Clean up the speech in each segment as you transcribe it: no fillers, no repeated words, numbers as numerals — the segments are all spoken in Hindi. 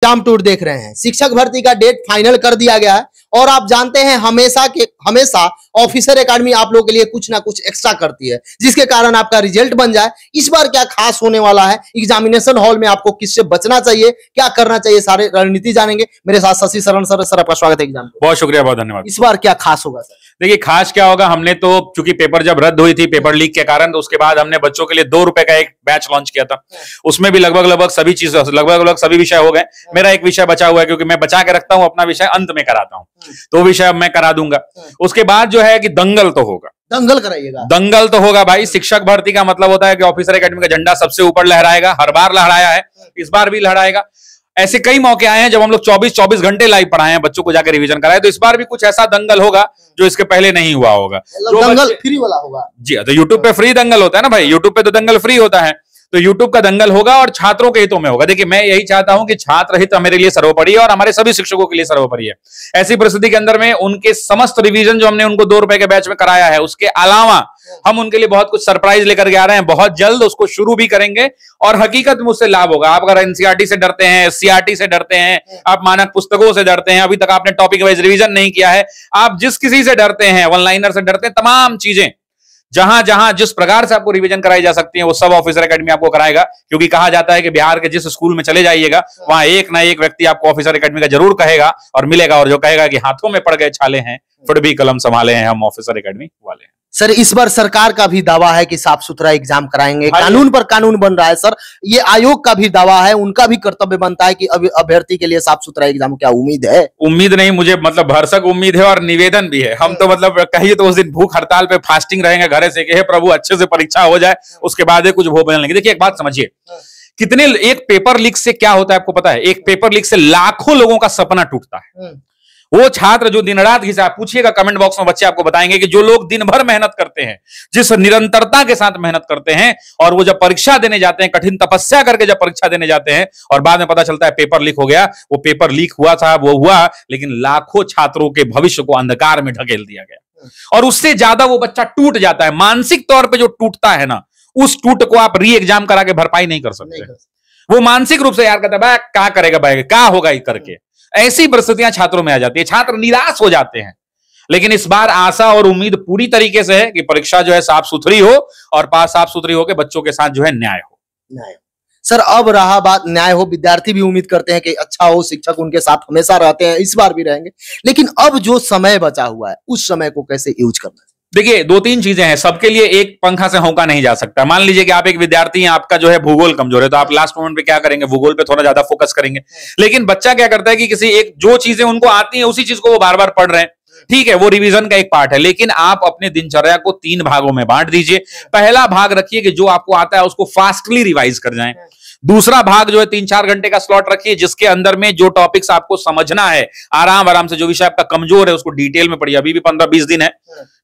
एग्जाम टूर देख रहे हैं। शिक्षक भर्ती का डेट फाइनल कर दिया गया है और आप जानते हैं हमेशा ऑफिसर एकेडमी आप लोगों के लिए कुछ ना कुछ एक्स्ट्रा करती है, जिसके कारण आपका रिजल्ट बन जाए। इस बार क्या खास होने वाला है, एग्जामिनेशन हॉल में आपको किससे बचना चाहिए, क्या करना चाहिए, सारे रणनीति जानेंगे। मेरे साथ शशि शरण सर आपका स्वागत है एग्जाम। बहुत शुक्रिया, बहुत धन्यवाद। इस बार क्या खास होगा सर? देखिए, खास क्या होगा, हमने तो चूंकि पेपर जब रद्द हुई थी पेपर लीक के कारण, तो उसके बाद हमने बच्चों के लिए ₹2 का एक बैच लॉन्च किया था। उसमें भी लगभग सभी चीज लगभग सभी विषय हो गए। मेरा एक विषय बचा हुआ है, क्योंकि मैं बचा के रखता हूं अपना विषय, अंत में कराता हूं, तो विषय अब मैं करा दूंगा। उसके बाद जो है कि दंगल तो होगा, दंगल कराइएगा। दंगल तो होगा भाई। शिक्षक भर्ती का मतलब होता है कि ऑफिसर एकेडमी का झंडा सबसे ऊपर लहराएगा। हर बार लहराया है, इस बार भी लहराएगा। ऐसे कई मौके आए हैं जब हम लोग 24 घंटे लाइव पढ़ाए हैं, बच्चों को जाकर रिवीजन कराए, तो इस बार भी कुछ ऐसा दंगल होगा जो इसके पहले नहीं हुआ होगा। दंगल फ्री वाला होगा जी, तो यूट्यूब पे फ्री दंगल होता है ना भाई, यूट्यूब पे तो दंगल फ्री होता है, तो यूट्यूब का दंगल होगा और छात्रों के हितों में होगा। देखिए, मैं यही चाहता हूं कि छात्र हित मेरे लिए सर्वोपरि है और हमारे सभी शिक्षकों के लिए सर्वोपरि है। ऐसी परिस्थिति के अंदर में उनके समस्त रिवीजन जो हमने उनको ₹2 के बैच में कराया है, उसके अलावा हम उनके लिए बहुत कुछ सरप्राइज लेकर के आ रहे हैं। बहुत जल्द उसको शुरू भी करेंगे और हकीकत में उससे लाभ होगा। आप अगर एनसीईआरटी से डरते हैं, एससीईआरटी से डरते हैं, आप मानक पुस्तकों से डरते हैं, अभी तक आपने टॉपिक वाइज रिवीजन नहीं किया है, आप जिस किसी से डरते हैं, वन लाइनर से डरते हैं, तमाम चीजें जहां जहां जिस प्रकार से आपको रिवीजन कराई जा सकती है, वो सब ऑफिसर एकेडमी आपको कराएगा। क्योंकि कहा जाता है कि बिहार के जिस स्कूल में चले जाइएगा, वहां एक ना एक व्यक्ति आपको ऑफिसर एकेडमी का जरूर कहेगा और मिलेगा, और जो कहेगा कि हाथों में पड़ गए छाले हैं, फिर भी कलम संभाले हैं हम ऑफिसर एकेडमी वाले हैं। सर, इस बार सरकार का भी दावा है कि साफ सुथरा एग्जाम कराएंगे, कानून पर कानून बन रहा है सर। ये आयोग का भी दावा है, उनका भी कर्तव्य बनता है कि अभ्यर्थी के लिए साफ सुथरा एग्जाम। क्या उम्मीद है? उम्मीद नहीं, मुझे मतलब भरसक उम्मीद है और निवेदन भी है। हम तो मतलब कहिए तो उस दिन भूख हड़ताल पे फास्टिंग रहेंगे घर से कि हे प्रभु अच्छे से परीक्षा हो जाए, उसके बाद कुछ भोग बनने लगे। देखिए, एक बात समझिए, कितने एक पेपर लीक से क्या होता है आपको पता है? एक पेपर लीक से लाखों लोगों का सपना टूटता है। वो छात्र जो दिन रात घिसा, पूछिएगा कमेंट बॉक्स में, बच्चे आपको बताएंगे कि जो लोग दिन भर मेहनत करते हैं, जिस निरंतरता के साथ मेहनत करते हैं, और वो जब परीक्षा देने जाते हैं, कठिन तपस्या करके जब परीक्षा देने जाते हैं, और बाद में पता चलता है पेपर लीक हो गया। वो पेपर लीक हुआ था, वो हुआ, लेकिन लाखों छात्रों के भविष्य को अंधकार में ढकेल दिया गया। और उससे ज्यादा वो बच्चा टूट जाता है, मानसिक तौर पर जो टूटता है ना, उस टूट को आप री एग्जाम करा के भरपाई नहीं कर सकते। वो मानसिक रूप से यार कहता है क्या करेगा भाई, क्या होगा करके, ऐसी परिस्थितियां छात्रों में आ जाती है, छात्र निराश हो जाते हैं। लेकिन इस बार आशा और उम्मीद पूरी तरीके से है कि परीक्षा जो है साफ सुथरी हो और पास साफ सुथरी हो के बच्चों के साथ जो है न्याय हो। सर, अब रहा बात न्याय हो, विद्यार्थी भी उम्मीद करते हैं कि अच्छा हो, शिक्षक उनके साथ हमेशा रहते हैं, इस बार भी रहेंगे। लेकिन अब जो समय बचा हुआ है, उस समय को कैसे यूज करना है? देखिए, 2-3 चीजें हैं। सबके लिए एक पंखा से होका नहीं जा सकता। मान लीजिए कि आप एक विद्यार्थी हैं, आपका जो है भूगोल कमजोर है, तो आप लास्ट मोमेंट पे क्या करेंगे? भूगोल पे थोड़ा ज्यादा फोकस करेंगे। लेकिन बच्चा क्या करता है कि किसी एक जो चीजें उनको आती हैं, उसी चीज को वो बार बार पढ़ रहे हैं, ठीक है, वो रिवीजन का एक पार्ट है। लेकिन आप अपने दिनचर्या को 3 भागों में बांट दीजिए। पहला भाग रखिए कि जो आपको आता है उसको फास्टली रिवाइज कर जाएं। दूसरा भाग जो है 3-4 घंटे का स्लॉट रखिए, जिसके अंदर में जो टॉपिक्स आपको समझना है, आराम से, जो विषय आपका कमजोर है उसको डिटेल में पढ़िए। अभी भी 15-20 दिन है,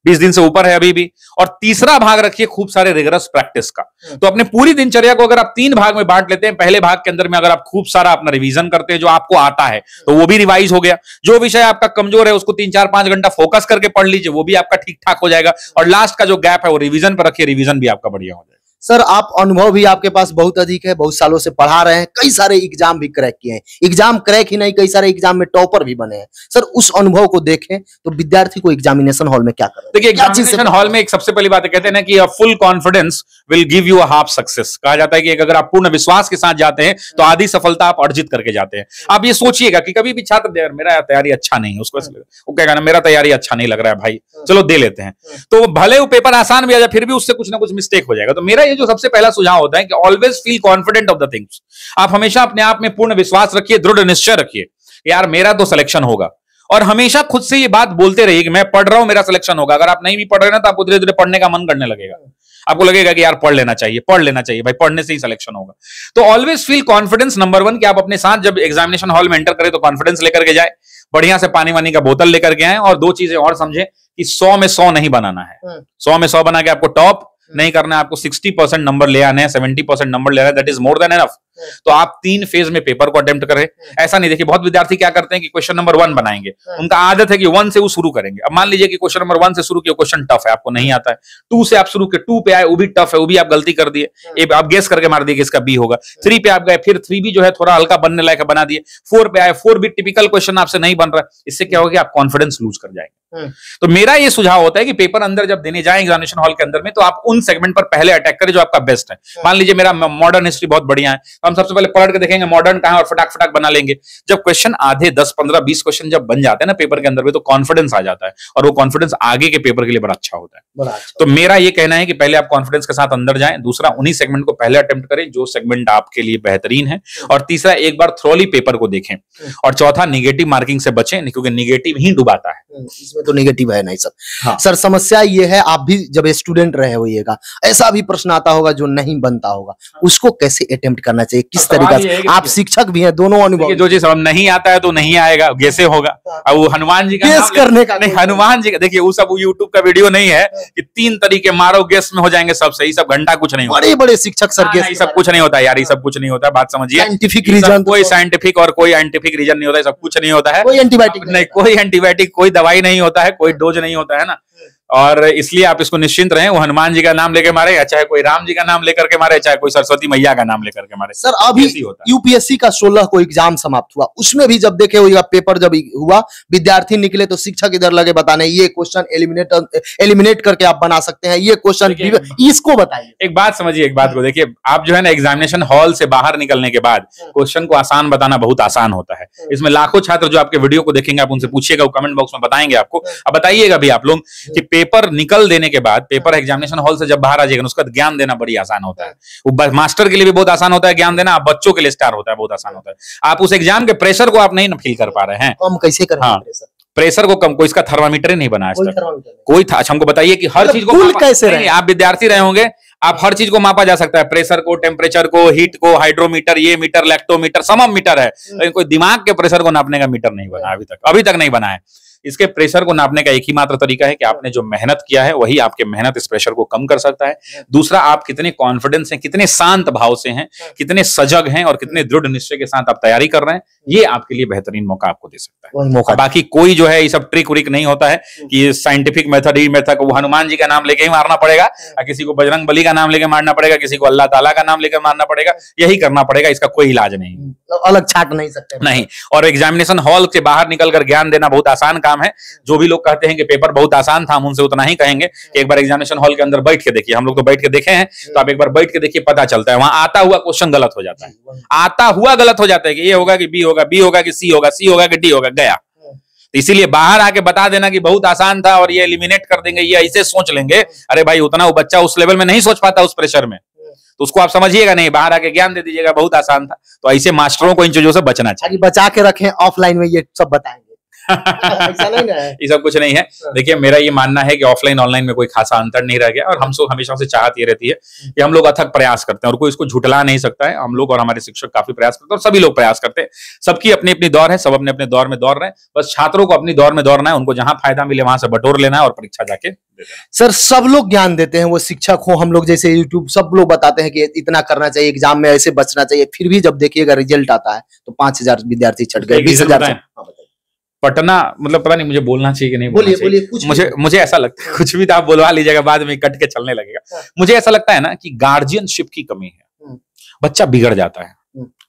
20 दिन से ऊपर है अभी भी। और तीसरा भाग रखिए खूब सारे रिगरस प्रैक्टिस का। तो अपने पूरी दिनचर्या को अगर आप 3 भाग में बांट लेते हैं, पहले भाग के अंदर में अगर आप खूब सारा अपना रिवीजन करते हैं, जो आपको आता है, तो वो भी रिवाइज हो गया। जो विषय आपका कमजोर है उसको 3-4-5 घंटा फोकस करके पढ़ लीजिए, वो भी आपका ठीक ठाक हो जाएगा। और लास्ट का जो गैप है वो रिवीजन पर रखिए, रिवीजन भी आपका बढ़िया हो जाएगा। सर, आप अनुभव भी आपके पास बहुत अधिक है, बहुत सालों से पढ़ा रहे हैं, कई सारे एग्जाम भी क्रैक किए हैं। एग्जाम क्रैक ही नहीं, कई सारे एग्जाम में टॉपर भी बने हैं। सर, उस अनुभव को देखें तो विद्यार्थी को एग्जामिनेशन हॉल में क्या करना है? देखिए, एग्जामिनेशन हॉल में एक सबसे पहली बात कहते हैं ना कि full confidence will give you a half success. कहा जाता है कि अगर आप पूर्ण विश्वास के साथ जाते हैं तो आधी सफलता आप अर्जित करके जाते हैं। आप ये सोचिएगा कि कभी भी छात्र मेरा तैयारी अच्छा नहीं है, उसको वो कहेगा ना मेरा तैयारी अच्छा नहीं लग रहा है भाई, चलो दे लेते हैं, तो भले वो पेपर आसान भी आ जाए, फिर भी उससे कुछ ना कुछ मिस्टेक हो जाएगा। तो मेरा ये जो सबसे पहला सुझाव होता है कि always feel confident of the things. आप हमेशा अपने आप में पूर्ण विश्वास रखिए, दृढ़ निश्चय रखिए, यार मेरा तो सिलेक्शन होगा। और हमेशा खुद से ये बात बोलते रहिए कि मैं पढ़ रहा हूं, मेरा सिलेक्शन होगा। अगर आप नहीं भी पढ़ रहे ना, तो आपको धीरे धीरे पढ़ने का मन करने लगेगा। आपको लगेगा कि यार पढ़ लेना चाहिए भाई, पढ़ने से ही सिलेक्शन होगा। तो ऑलवेज फील कॉन्फिडेंस, नंबर 1 कि आप अपने साथ जब एग्जामिनेशन हॉल में एंटर करें तो कॉन्फिडेंस लेकर के जाए, बढ़िया से पानी वानी का बोतल लेकर के आए। और 2 चीजें और समझे कि 100 में 100 नहीं बनाना है। 100 में 100 बना के आपको टॉप नहीं करना है, आपको 60% नंबर ले आने हैं, 70% नंबर ले आना है, that is more than enough. तो आप 3 फेज में पेपर को अटेम्प्ट करें। ऐसा नहीं, देखिए बहुत विद्यार्थी क्या करते हैं कि क्वेश्चन नंबर 1 बनाएंगे, उनका आदत है कि 1 से वो शुरू करेंगे। अब मान लीजिए कि क्वेश्चन नंबर 1 से शुरू किया, क्वेश्चन टफ है, आपको नहीं आता है, 2 से आप शुरू किए, 2 पे आए, वो भी टफ है, वो भी आप गलती कर दिए, आप गेस करके मार दिए कि इसका बी होगा। 3 पे आप गए, फिर 3 भी जो है थोड़ा हल्का बनने लायक बना दिए। 4 पे आए, 4 भी टिपिकल क्वेश्चन आपसे नहीं बन रहा, इससे क्या होगा, आप कॉन्फिडेंस लूज कर जाएंगे। तो मेरा ये सुझाव होता है कि पेपर अंदर जब देने जाए एग्जामिनेशन हॉल के अंदर में, तो आप उन सेगमेंट पर पहले अटैक करें जो आपका बेस्ट है। मान लीजिए मेरा मॉडर्न हिस्ट्री बहुत बढ़िया है, तो हम सबसे पहले पढ़ के देखेंगे मॉडर्न कहां है और फटाक फटाक बना लेंगे। जब क्वेश्चन आधे 10, 15, 20 क्वेश्चन जब बन जाते हैं ना पेपर के अंदर में, तो कॉन्फिडेंस आ जाता है, और वो कॉन्फिडेंस आगे के पेपर के लिए बड़ा अच्छा होता है। तो मेरा ये कहना है कि पहले आप कॉन्फिडेंस के साथ अंदर जाएं, दूसरा उन्हीं सेगमेंट को पहले अटेम्प्ट करें जो सेगमेंट आपके लिए बेहतरीन है, और तीसरा एक बार थ्रोली पेपर को देखें, और चौथा निगेटिव मार्किंग से बचें, क्योंकि निगेटिव ही डुबाता है। इसमें तो निगेटिव है नहीं सर। हाँ। सर समस्या ये है, आप भी जब स्टूडेंट रहे होइएगा, ऐसा भी प्रश्न आता होगा जो नहीं बनता होगा, उसको कैसे अटेम्प्ट करना चाहिए, किस तरीके से? आप शिक्षक भी हैं, दोनों अनुभव। जो चीज हम नहीं आता है तो नहीं आएगा, कैसे होगा? अब वो हनुमान जी का गेस करने का नहीं, हनुमान जी का देखिए, वो सब यूट्यूब का वीडियो नहीं है कि 3 तरीके मारो गेस में हो जाएंगे सब सही, सब घंटा कुछ नहीं होता। बड़े बड़े शिक्षक सर गेस, ये सब कुछ नहीं होता यार, ये सब कुछ नहीं होता, बात समझिए। साइंटिफिक रीजन, कोई साइंटिफिक और कोई एंटिफिक रीजन नहीं होता, सब कुछ नहीं होता है। कोई एंटीबायोटिक नहीं, कोई एंटीबायोटिक, कोई दवाई नहीं होता है, कोई डोज नहीं होता है ना। और इसलिए आप इसको निश्चिंत रहें, वो हनुमान जी का नाम लेकर मारे, या चाहे कोई राम जी का नाम लेकर के मारे, चाहे कोई सरस्वती मैया का नाम लेकर के मारे। सर अभी यूपीएससी का 16 को एग्जाम समाप्त हुआ, उसमें भी जब देखे हुआ पेपर जब हुआ, विद्यार्थी निकले तो शिक्षक इधर लगे बताने, ये क्वेश्चन एलिमिनेट करके आप बना सकते हैं, ये क्वेश्चन, इसको बताइए। एक बात समझिए, एक बात को देखिए, आप जो है ना एग्जामिनेशन हॉल से बाहर निकलने के बाद क्वेश्चन को आसान बताना बहुत आसान होता है। इसमें लाखों छात्र जो आपके वीडियो को देखेंगे, आप उनसे पूछिएगा, वो कमेंट बॉक्स में बताएंगे आपको। अब बताइएगा भी आप लोग कि पेपर निकल देने के बाद, पेपर एग्जामिनेशन हॉल से जब बाहर आ जाएगा, उसका ज्ञान देना बड़ी आसान होता है। वो मास्टर के लिए भी बहुत आसान होता है ज्ञान देना, बच्चों के लिए स्टार होता है, बहुत आसान होता है। आप उस एग्जाम के प्रेशर को आप नहीं फील कर पा रहे हैं, हम कैसे करें? हाँ, प्रेशर को कम, कोई इसका थर्मामीटर ही नहीं बना है कोई था। अच्छा हमको बताइए कि हर चीज को कैसे रहे? आप विद्यार्थी रहे होंगे, आप हर चीज को मापा जा सकता है, प्रेशर को, टेम्परेचर को, हीट को, हाइड्रोमीटर, ये मीटर, लैक्टोमीटर, समम मीटर है, लेकिन कोई दिमाग के प्रेशर को नापने का मीटर नहीं बना अभी तक नहीं बना है। इसके प्रेशर को नापने का एक ही मात्र तरीका है कि आपने जो मेहनत किया है वही आपके मेहनत इस प्रेशर को कम कर सकता है। दूसरा, आप कितने कॉन्फिडेंस हैं, कितने शांत भाव से हैं, कितने सजग हैं और कितने दृढ़ निश्चय के साथ आप तैयारी कर रहे हैं, ये आपके लिए बेहतरीन मौका आपको दे सकता है। बाकी कोई जो है ये सब ट्रिक व्रिक नहीं होता है कि ये साइंटिफिक मेथड ही मेथड, वो हनुमान जी का नाम लेके ही मारना पड़ेगा, किसी को बजरंग बली का नाम लेके मारना पड़ेगा, किसी को अल्लाह ताला का नाम लेकर मारना पड़ेगा, यही करना पड़ेगा, इसका कोई इलाज नहीं, अलग छाट नहीं सकते नहीं। और एग्जामिनेशन हॉल से बाहर निकलकर ज्ञान देना बहुत आसान काम है। जो भी लोग कहते हैं कि पेपर बहुत आसान था, हम उनसे उतना ही कहेंगे कि एक बार एग्जामिनेशन हॉल के अंदर बैठ के देखिए। हम लोग तो बैठ के देखे हैं, तो आप एक बार बैठ के देखिए, पता चलता है। वहां आता हुआ क्वेश्चन गलत हो जाता है, आता हुआ गलत हो जाता है कि ये होगा कि बी होगा, बी होगा कि सी होगा, सी होगा कि डी होगा, गया। तो इसीलिए बाहर आके बता देना कि बहुत आसान था और ये एलिमिनेट कर देंगे, ये ऐसे सोच लेंगे, अरे भाई उतना वो बच्चा उस लेवल में नहीं सोच पाता उस प्रेशर में, तो उसको आप समझिएगा नहीं, बाहर आके ज्ञान दे दीजिएगा बहुत आसान था। तो ऐसे मास्टरों को इन चीजों से बचना चाहिए, बचा के रखें, ऑफलाइन में ये सब बताएंगे। ऐसा नहीं है, ये सब कुछ नहीं है। देखिए मेरा ये मानना है कि ऑफलाइन ऑनलाइन में कोई खासा अंतर नहीं रह गया, और हम सब हमेशा से चाहत ये रहती है कि हम लोग अथक प्रयास करते हैं और कोई इसको झुठला नहीं सकता है। हम लोग और हमारे शिक्षक काफी प्रयास करते हैं और सभी लोग प्रयास करते हैं। सबकी अपनी अपनी दौर है, सब अपने अपने दौर में दौड़ रहे हैं। बस छात्रों को अपनी दौर में दौड़ना है, उनको जहां फायदा मिले वहां से बटोर लेना है और परीक्षा जाके देना है। सर सब लोग ज्ञान देते हैं, वो शिक्षक हो, हम लोग जैसे यूट्यूब, सब लोग बताते हैं कि इतना करना चाहिए, एग्जाम में ऐसे बचना चाहिए, फिर भी जब देखिएगा रिजल्ट आता है तो 5000 विद्यार्थी छट गए, 20,000। पटना, मतलब पता नहीं मुझे बोलना चाहिए कि नहीं बोलना चाहिए। मुझे ऐसा लगता है, कुछ भी तो आप बोलवा लीजिएगा, बाद में कट के चलने लगेगा। मुझे ऐसा लगता है ना कि गार्जियनशिप की कमी है, बच्चा बिगड़ जाता है,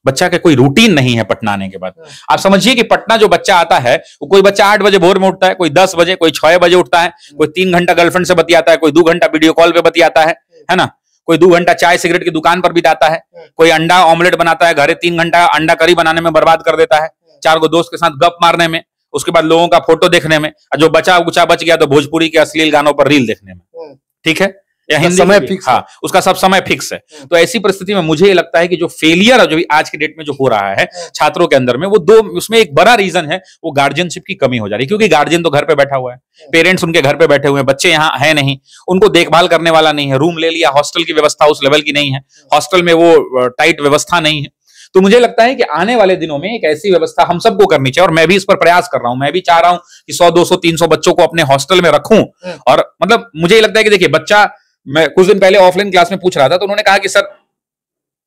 बच्चा का कोई रूटीन नहीं है पटना आने के बाद। आप समझिए कि पटना जो बच्चा आता है, वो कोई बच्चा 8 बजे भोर में उठता है, कोई 10 बजे, कोई 6 बजे उठता है, कोई 3 घंटा गर्लफ्रेंड से बतियाता है, कोई 2 घंटा वीडियो कॉल पे बतियाता है ना, कोई 2 घंटा चाय सिगरेट की दुकान पर बिताता है, कोई अंडा ऑमलेट बनाता है घरे, 3 घंटा अंडा करी बनाने में बर्बाद कर देता है, 4 गो दोस्त के साथ गप मारने में, उसके बाद लोगों का फोटो देखने में, जो बचा कुचा बच गया तो भोजपुरी के अश्लील गानों पर रील देखने में, ठीक है, या हिंदी समय फिक्स, हाँ उसका सब समय फिक्स है। तो ऐसी परिस्थिति में मुझे लगता है कि जो फेलियर जो आज की डेट में जो हो रहा है छात्रों के अंदर में, वो दो, उसमें एक बड़ा रीजन है वो गार्जियनशिप की कमी हो जा रही है। क्योंकि गार्जियन तो घर पे बैठा हुआ है, पेरेंट्स उनके घर पे बैठे हुए हैं, बच्चे यहाँ है नहीं, उनको देखभाल करने वाला नहीं है, रूम ले लिया, हॉस्टल की व्यवस्था उस लेवल की नहीं है, हॉस्टल में वो टाइट व्यवस्था नहीं है। तो मुझे लगता है कि आने वाले दिनों में एक ऐसी व्यवस्था हम सबको करनी चाहिए, और मैं भी इस पर प्रयास कर रहा हूं। मैं भी चाह रहा हूं कि 100, 200, 300 बच्चों को अपने हॉस्टल में रखूं। और मतलब मुझे लगता है कि देखिए बच्चा, मैं कुछ दिन पहले ऑफलाइन क्लास में पूछ रहा था, तो उन्होंने कहा कि सर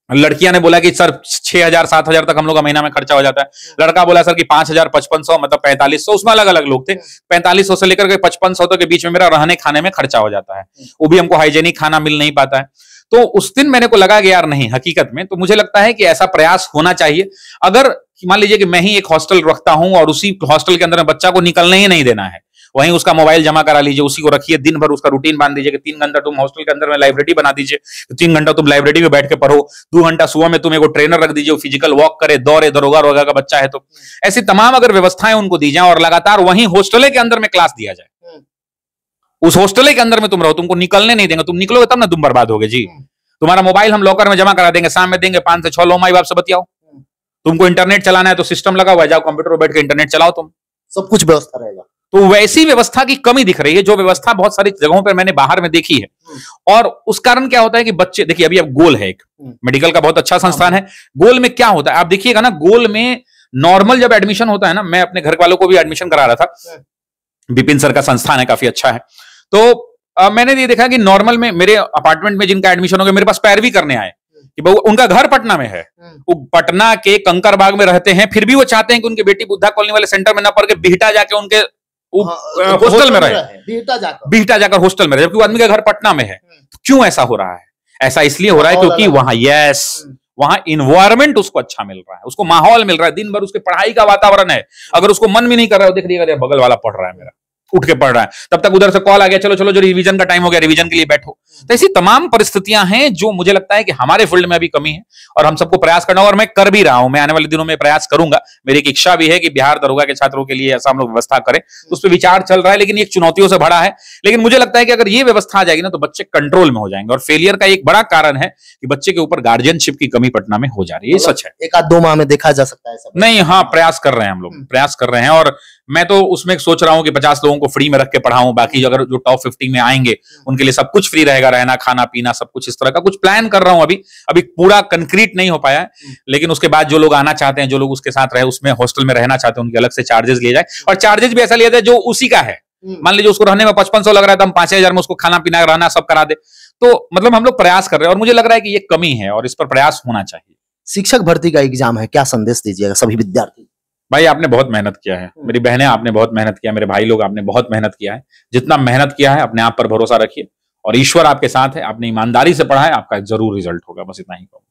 लड़कियां ने बोला कि सर 6,000 7,000 तक हम लोग का महीना में खर्चा हो जाता है। लड़का बोला सर कि 5,000 5,500 मतलब 4,500, उसमें अलग अलग लोग थे। 4,500 से लेकर के 5,500 तक के बीच में मेरा रहने खाने में खर्चा हो जाता है, वो भी हमको हाइजेनिक खाना मिल नहीं पाता है। तो उस दिन मेरे को लगा कि यार नहीं, हकीकत में तो मुझे लगता है कि ऐसा प्रयास होना चाहिए। अगर मान लीजिए कि मैं ही एक हॉस्टल रखता हूं और उसी हॉस्टल के अंदर बच्चा को निकलने ही नहीं देना है, वहीं उसका मोबाइल जमा करा लीजिए, उसी को रखिए, दिन भर उसका रूटीन बांध दीजिए कि 3 घंटा तुम हॉस्टल के अंदर में लाइब्रेरी बना दीजिए, तो 3 घंटा तुम लाइब्रेरी में बैठ के पढ़ो, 2 घंटा सुबह में तुम एक ट्रेनर रख दीजिए, फिजिकल वॉक करे, दौड़े, दरोगा रोगा का बच्चा है तो ऐसी तमाम अगर व्यवस्थाएं उनको दी जाए और लगातार वहीं हॉस्टल के अंदर में क्लास दिया जाए, उस हॉस्टल के अंदर में तुम रहो, तुमको निकलने नहीं देंगे, तुम निकलोगे तब ना तुम बर्बाद होगे जी। तुम्हारा मोबाइल हम लॉकर में जमा करा देंगे, शाम में देंगे 5 से 6, लो माई बाप से बतियाओ। तुमको इंटरनेट चलाना है तो सिस्टम लगा हुआ है, जाओ कंप्यूटर पर बैठ के इंटरनेट चलाओ, तुम सब कुछ व्यवस्था रहेगा। तो वैसी व्यवस्था की कमी दिख रही है, जो व्यवस्था बहुत सारी जगहों पर मैंने बाहर में देखी है। और उस कारण क्या होता है कि बच्चे देखिए, अभी अब गोल है एक मेडिकल का बहुत अच्छा संस्थान है, गोल में क्या होता है आप देखिएगा ना, गोल में नॉर्मल जब एडमिशन होता है ना, मैं अपने घर वालों को भी एडमिशन करा रहा था, विपिन सर का संस्थान है, काफी अच्छा है। तो मैंने ये देखा कि नॉर्मल में मेरे अपार्टमेंट में जिनका एडमिशन हो गया, मेरे पास पैरवी करने आए कि बहू उनका घर पटना में है, वो पटना के कंकरबाग में रहते हैं, फिर भी वो चाहते हैं कि उनकी बेटी बुद्धा कॉलोनी वाले सेंटर में ना पढ़ के बिहटा जाके उनके हॉस्टल में रहे, बिहटा जाकर हॉस्टल में रहे, जबकि आदमी का घर पटना में है। तो क्यों ऐसा हो रहा है? ऐसा इसलिए हो रहा है क्योंकि वहां वहां इन्वायरमेंट उसको अच्छा मिल रहा है, उसको माहौल मिल रहा है, दिन भर उसके पढ़ाई का वातावरण है। अगर उसको मन भी नहीं कर रहा है, देख लिएगा बगल वाला पढ़ रहा है मेरा, उठ के पढ़ रहा है, तब तक उधर से कॉल आ गया, चलो चलो जो रिवीजन का टाइम हो गया, रिवीजन के लिए बैठो। तो ऐसी तमाम परिस्थितियां हैं जो मुझे लगता है कि हमारे फील्ड में अभी कमी है और हम सबको प्रयास करना, और मैं कर भी रहा हूं, मैं आने वाले दिनों में प्रयास करूंगा। मेरी एक इच्छा भी है कि बिहार दरोगा के छात्रों के लिए ऐसा हम लोग व्यवस्था करें, उस पर विचार चल रहा है, लेकिन एक चुनौतियों से भरा है। लेकिन मुझे लगता है कि अगर ये व्यवस्था आ जाएगी ना, तो बच्चे कंट्रोल में हो जाएंगे। और फेलियर का एक बड़ा कारण है कि बच्चे के ऊपर गार्जियनशिप की कमी पटना में हो जा रही है, ये सच है। 1-2 माह में देखा जा सकता है ऐसा? नहीं, हाँ, प्रयास कर रहे हैं हम लोग, प्रयास कर रहे हैं। और मैं तो उसमें सोच रहा हूं कि 50 लोगों को फ्री में रख के पढ़ाऊं, बाकी अगर जो टॉप 50 में आएंगे उनके लिए सब कुछ फ्री रहेगा, रहना खाना पीना सब कुछ, इस तरह का कुछ प्लान कर रहा हूं। अभी पूरा कंक्रीट नहीं हो पाया है, लेकिन उसके बाद जो लोग आना चाहते हैं, जो लोग उसके साथ रहे, उसमें हॉस्टल में रहना चाहते हैं, उनके अलग से चार्जेस लिए जाए, और चार्जेस भी ऐसा लिया जाए जो उसी का है। मान लीजिए उसको रहने में 5,500 लग रहा है, तो हम 5,000 में उसको खाना पीना रहना सब करा दे। तो मतलब हम लोग प्रयास कर रहे हैं और मुझे लग रहा है कि ये कमी है और इस पर प्रयास होना चाहिए। शिक्षक भर्ती का एग्जाम है, क्या संदेश दीजिएगा सभी विद्यार्थी? भाई, आपने बहुत मेहनत किया है, मेरी बहनें, आपने बहुत मेहनत किया, मेरे भाई लोग, आपने बहुत मेहनत किया है। जितना मेहनत किया है, अपने आप पर भरोसा रखिए और ईश्वर आपके साथ है। आपने ईमानदारी से पढ़ा है, आपका जरूर रिजल्ट होगा, बस इतना ही कहूंगा।